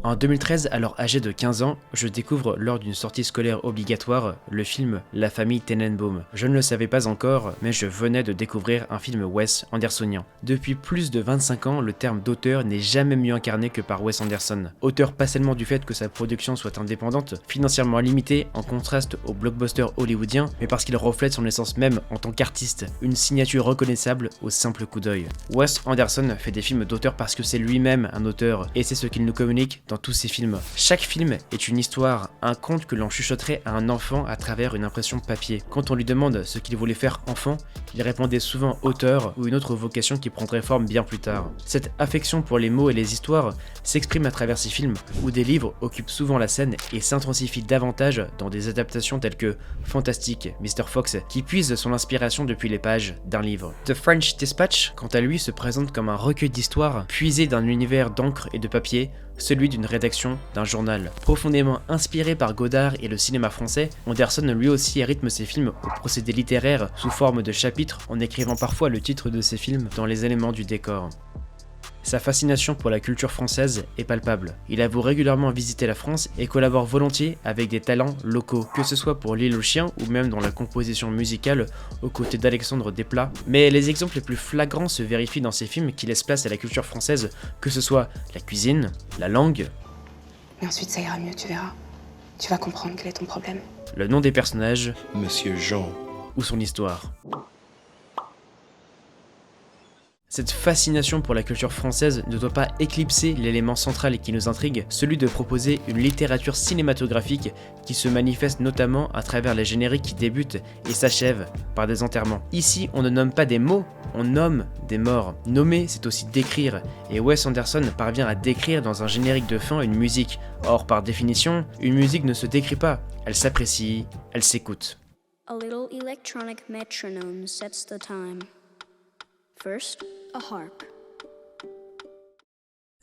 En 2013, alors âgé de 15 ans, je découvre lors d'une sortie scolaire obligatoire le film La famille Tenenbaum. Je ne le savais pas encore, mais je venais de découvrir un film Wes Andersonien. Depuis plus de 25 ans, le terme d'auteur n'est jamais mieux incarné que par Wes Anderson. Auteur pas seulement du fait que sa production soit indépendante, financièrement limitée en contraste aux blockbusters hollywoodiens, mais parce qu'il reflète son essence même en tant qu'artiste, une signature reconnaissable au simple coup d'œil. Wes Anderson fait des films d'auteur parce que c'est lui-même un auteur, et c'est ce qu'il nous communique dans tous ses films. Chaque film est une histoire, un conte que l'on chuchoterait à un enfant à travers une impression papier. Quand on lui demande ce qu'il voulait faire enfant, il répondait souvent auteur ou une autre vocation qui prendrait forme bien plus tard. Cette affection pour les mots et les histoires s'exprime à travers ses films, où des livres occupent souvent la scène et s'intensifient davantage dans des adaptations telles que Fantastic Mr. Fox, qui puise son inspiration depuis les pages d'un livre. The French Dispatch, quant à lui, se présente comme un recueil d'histoires puisé d'un univers d'encre et de papier, celui d'une rédaction d'un journal. Profondément inspiré par Godard et le cinéma français, Anderson lui aussi rythme ses films au procédé littéraire sous forme de chapitres en écrivant parfois le titre de ses films dans les éléments du décor. Sa fascination pour la culture française est palpable. Il avoue régulièrement visiter la France et collabore volontiers avec des talents locaux, que ce soit pour L'Île aux chiens ou même dans la composition musicale aux côtés d'Alexandre Desplat. Mais les exemples les plus flagrants se vérifient dans ces films qui laissent place à la culture française, que ce soit la cuisine, la langue. Mais ensuite ça ira mieux, tu verras. Tu vas comprendre quel est ton problème. Le nom des personnages, Monsieur Jean. ou son histoire. Cette fascination pour la culture française ne doit pas éclipser l'élément central qui nous intrigue, celui de proposer une littérature cinématographique qui se manifeste notamment à travers les génériques qui débutent et s'achèvent par des enterrements. Ici, on ne nomme pas des mots, on nomme des morts. Nommer, c'est aussi décrire, et Wes Anderson parvient à décrire dans un générique de fin une musique. Or, par définition, une musique ne se décrit pas, elle s'apprécie, elle s'écoute. A little electronic metronome sets the time. First, a harp.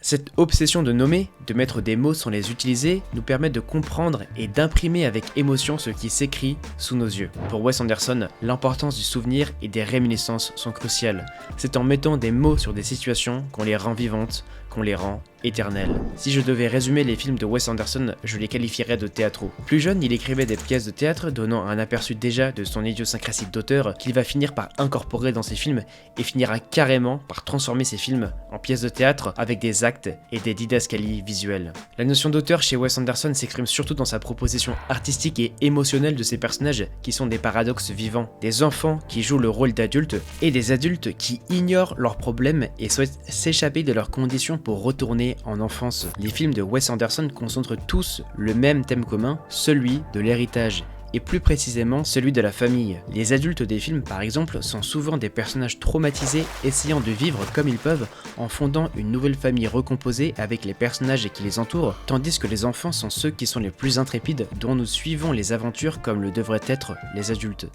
Cette obsession de nommer, de mettre des mots sans les utiliser, nous permet de comprendre et d'imprimer avec émotion ce qui s'écrit sous nos yeux. Pour Wes Anderson, l'importance du souvenir et des réminiscences sont cruciales. C'est en mettant des mots sur des situations qu'on les rend vivantes, qu'on les rend éternelles. Si je devais résumer les films de Wes Anderson, je les qualifierais de théâtraux. Plus jeune, il écrivait des pièces de théâtre, donnant un aperçu déjà de son idiosyncrasie d'auteur qu'il va finir par incorporer dans ses films et finira carrément par transformer ses films en pièces de théâtre avec des actes et des didascalies visuelles. La notion d'auteur chez Wes Anderson s'exprime surtout dans sa proposition artistique et émotionnelle de ses personnages qui sont des paradoxes vivants, des enfants qui jouent le rôle d'adultes et des adultes qui ignorent leurs problèmes et souhaitent s'échapper de leurs conditions pour retourner en enfance. Les films de Wes Anderson concentrent tous le même thème commun, celui de l'héritage, et plus précisément celui de la famille. Les adultes des films par exemple sont souvent des personnages traumatisés essayant de vivre comme ils peuvent en fondant une nouvelle famille recomposée avec les personnages qui les entourent, tandis que les enfants sont ceux qui sont les plus intrépides dont nous suivons les aventures comme le devraient être les adultes.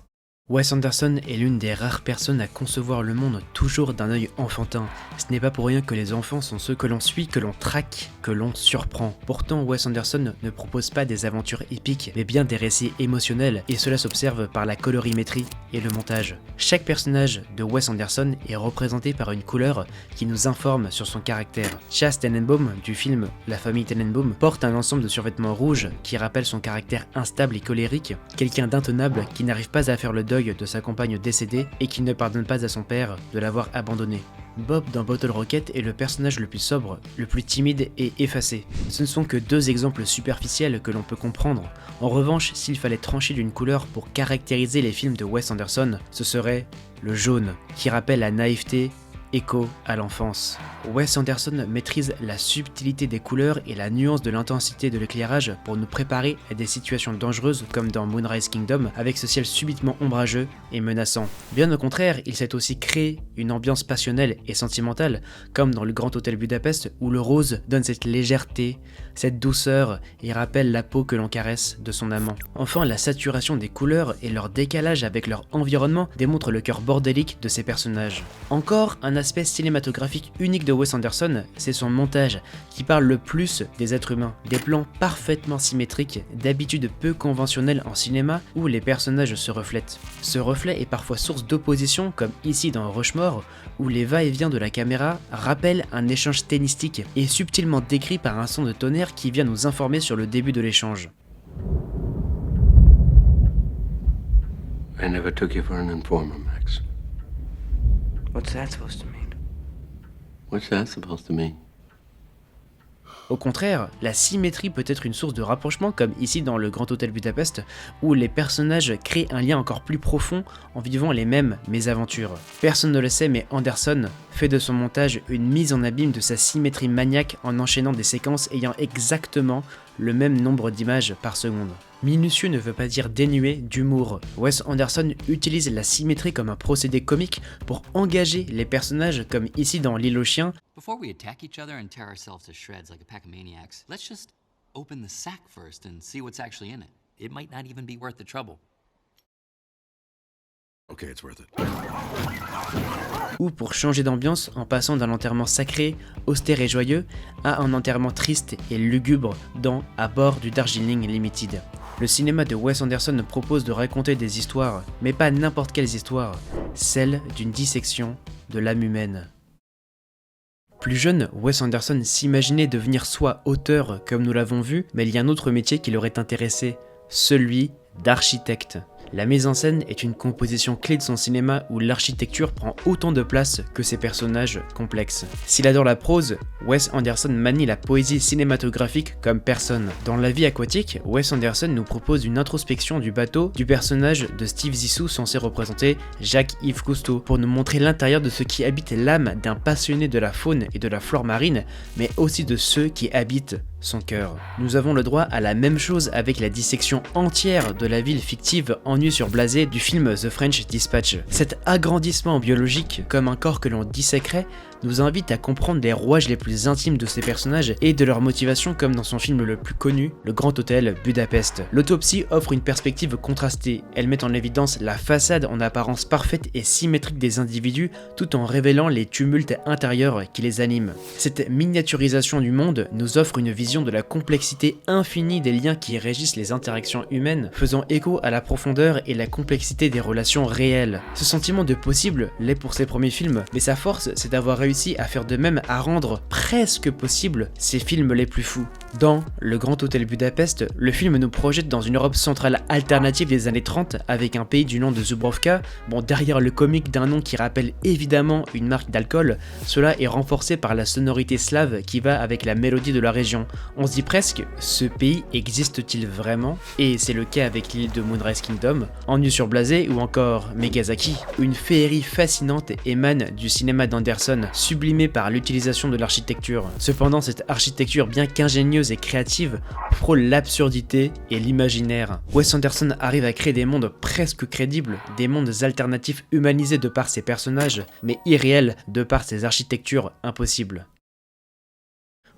Wes Anderson est l'une des rares personnes à concevoir le monde toujours d'un œil enfantin. Ce n'est pas pour rien que les enfants sont ceux que l'on suit, que l'on traque, que l'on surprend. Pourtant, Wes Anderson ne propose pas des aventures épiques, mais bien des récits émotionnels, et cela s'observe par la colorimétrie et le montage. Chaque personnage de Wes Anderson est représenté par une couleur qui nous informe sur son caractère. Chas Tenenbaum, du film La famille Tenenbaum, porte un ensemble de survêtements rouges qui rappellent son caractère instable et colérique, quelqu'un d'intenable qui n'arrive pas à faire le deuil de sa compagne décédée et qui ne pardonne pas à son père de l'avoir abandonné. Bob dans Bottle Rocket est le personnage le plus sobre, le plus timide et effacé. Ce ne sont que deux exemples superficiels que l'on peut comprendre. En revanche, s'il fallait trancher d'une couleur pour caractériser les films de Wes Anderson, ce serait le jaune, qui rappelle la naïveté, écho à l'enfance. Wes Anderson maîtrise la subtilité des couleurs et la nuance de l'intensité de l'éclairage pour nous préparer à des situations dangereuses comme dans Moonrise Kingdom avec ce ciel subitement ombrageux et menaçant. Bien au contraire, il sait aussi créer une ambiance passionnelle et sentimentale comme dans le Grand Hôtel Budapest où le rose donne cette légèreté, cette douceur et rappelle la peau que l'on caresse de son amant. Enfin, la saturation des couleurs et leur décalage avec leur environnement démontrent le cœur bordélique de ces personnages. Encore un l'aspect cinématographique unique de Wes Anderson, c'est son montage, qui parle le plus des êtres humains. Des plans parfaitement symétriques, d'habitude peu conventionnels en cinéma, où les personnages se reflètent. Ce reflet est parfois source d'opposition, comme ici dans Rushmore, où les va-et-vient de la caméra rappellent un échange tennistique et subtilement décrit par un son de tonnerre qui vient nous informer sur le début de l'échange. I never took you for an informer, Max. What's that supposed to mean? What's that supposed to mean? Au contraire, la symétrie peut être une source de rapprochement, comme ici dans le Grand Hôtel Budapest, où les personnages créent un lien encore plus profond en vivant les mêmes mésaventures. Personne ne le sait, mais Anderson fait de son montage une mise en abîme de sa symétrie maniaque en enchaînant des séquences ayant exactement le même nombre d'images par seconde. Minutieux ne veut pas dire dénué d'humour. Wes Anderson utilise la symétrie comme un procédé comique pour engager les personnages, comme ici dans L'île aux chiens. Before we attack each other and tear ourselves to shreds like a pack of maniacs, let's just open the sack first and see what's actually in it. It might not even be worth the trouble. Okay, it's worth it. Ou pour changer d'ambiance en passant d'un enterrement sacré, austère et joyeux, à un enterrement triste et lugubre dans À bord du Darjeeling Limited. Le cinéma de Wes Anderson propose de raconter des histoires, mais pas n'importe quelles histoires, celles d'une dissection de l'âme humaine. Plus jeune, Wes Anderson s'imaginait devenir soit auteur comme nous l'avons vu, mais il y a un autre métier qui l'aurait intéressé, celui d'architecte. La mise en scène est une composition clé de son cinéma où l'architecture prend autant de place que ses personnages complexes. S'il adore la prose, Wes Anderson manie la poésie cinématographique comme personne. Dans La vie aquatique, Wes Anderson nous propose une introspection du bateau du personnage de Steve Zissou censé représenter Jacques-Yves Cousteau pour nous montrer l'intérieur de ce qui habite l'âme d'un passionné de la faune et de la flore marine, mais aussi de ceux qui habitent son cœur. Nous avons le droit à la même chose avec la dissection entière de la ville fictive ennuyée sur blasé du film The French Dispatch. Cet agrandissement biologique, comme un corps que l'on disséquerait, nous invite à comprendre les rouages les plus intimes de ces personnages et de leurs motivations comme dans son film le plus connu, Le Grand Hôtel Budapest. L'autopsie offre une perspective contrastée, elle met en évidence la façade en apparence parfaite et symétrique des individus tout en révélant les tumultes intérieurs qui les animent. Cette miniaturisation du monde nous offre une vision de la complexité infinie des liens qui régissent les interactions humaines, faisant écho à la profondeur et la complexité des relations réelles. Ce sentiment de possible l'est pour ses premiers films, mais sa force c'est d'avoir réussi à faire de même, à rendre presque possible ses films les plus fous. Dans Le Grand Hôtel Budapest, le film nous projette dans une Europe centrale alternative des années 30 avec un pays du nom de Zubrovka. Bon, derrière le comique d'un nom qui rappelle évidemment une marque d'alcool, cela est renforcé par la sonorité slave qui va avec la mélodie de la région. On se dit presque, ce pays existe-t-il vraiment? Et c'est le cas avec l'île de Moonrise Kingdom, Ennui sur blasé ou encore Megazaki. Une féerie fascinante émane du cinéma d'Anderson, sublimée par l'utilisation de l'architecture. Cependant, cette architecture bien qu'ingénieuse et créative frôle l'absurdité et l'imaginaire. Wes Anderson arrive à créer des mondes presque crédibles, des mondes alternatifs humanisés de par ses personnages, mais irréels de par ses architectures impossibles.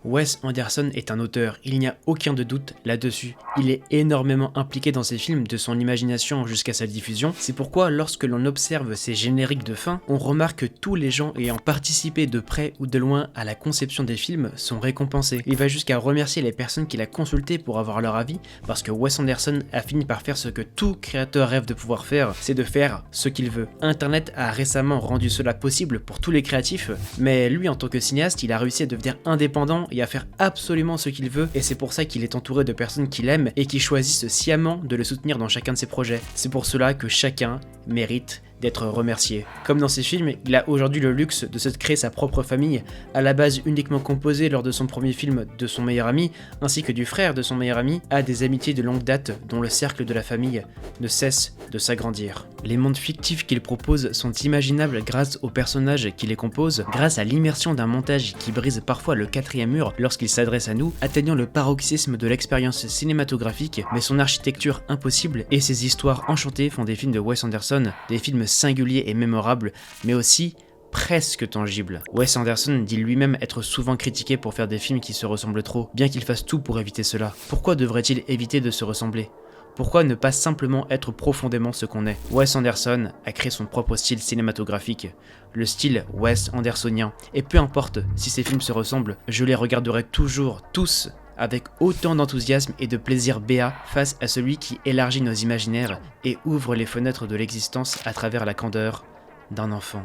Wes Anderson est un auteur, il n'y a aucun de doute là-dessus. Il est énormément impliqué dans ses films, de son imagination jusqu'à sa diffusion. C'est pourquoi lorsque l'on observe ses génériques de fin, on remarque que tous les gens ayant participé de près ou de loin à la conception des films sont récompensés. Il va jusqu'à remercier les personnes qu'il a consultées pour avoir leur avis, parce que Wes Anderson a fini par faire ce que tout créateur rêve de pouvoir faire, c'est de faire ce qu'il veut. Internet a récemment rendu cela possible pour tous les créatifs, mais lui en tant que cinéaste, il a réussi à devenir indépendant et à faire absolument ce qu'il veut, et c'est pour ça qu'il est entouré de personnes qu'il aime et qui choisissent sciemment de le soutenir dans chacun de ses projets. C'est pour cela que chacun mérite d'être remercié. Comme dans ses films, il a aujourd'hui le luxe de se créer sa propre famille, à la base uniquement composée lors de son premier film de son meilleur ami, ainsi que du frère de son meilleur ami, à des amitiés de longue date dont le cercle de la famille ne cesse de s'agrandir. Les mondes fictifs qu'il propose sont imaginables grâce aux personnages qui les composent, grâce à l'immersion d'un montage qui brise parfois le quatrième mur lorsqu'il s'adresse à nous, atteignant le paroxysme de l'expérience cinématographique, mais son architecture impossible et ses histoires enchantées font des films de Wes Anderson, des films singuliers et mémorables, mais aussi presque tangibles. Wes Anderson dit lui-même être souvent critiqué pour faire des films qui se ressemblent trop, bien qu'il fasse tout pour éviter cela. Pourquoi devrait-il éviter de se ressembler ? Pourquoi ne pas simplement être profondément ce qu'on est? Wes Anderson a créé son propre style cinématographique, le style Wes Andersonien, et peu importe si ces films se ressemblent, je les regarderai toujours tous avec autant d'enthousiasme et de plaisir béat face à celui qui élargit nos imaginaires et ouvre les fenêtres de l'existence à travers la candeur d'un enfant.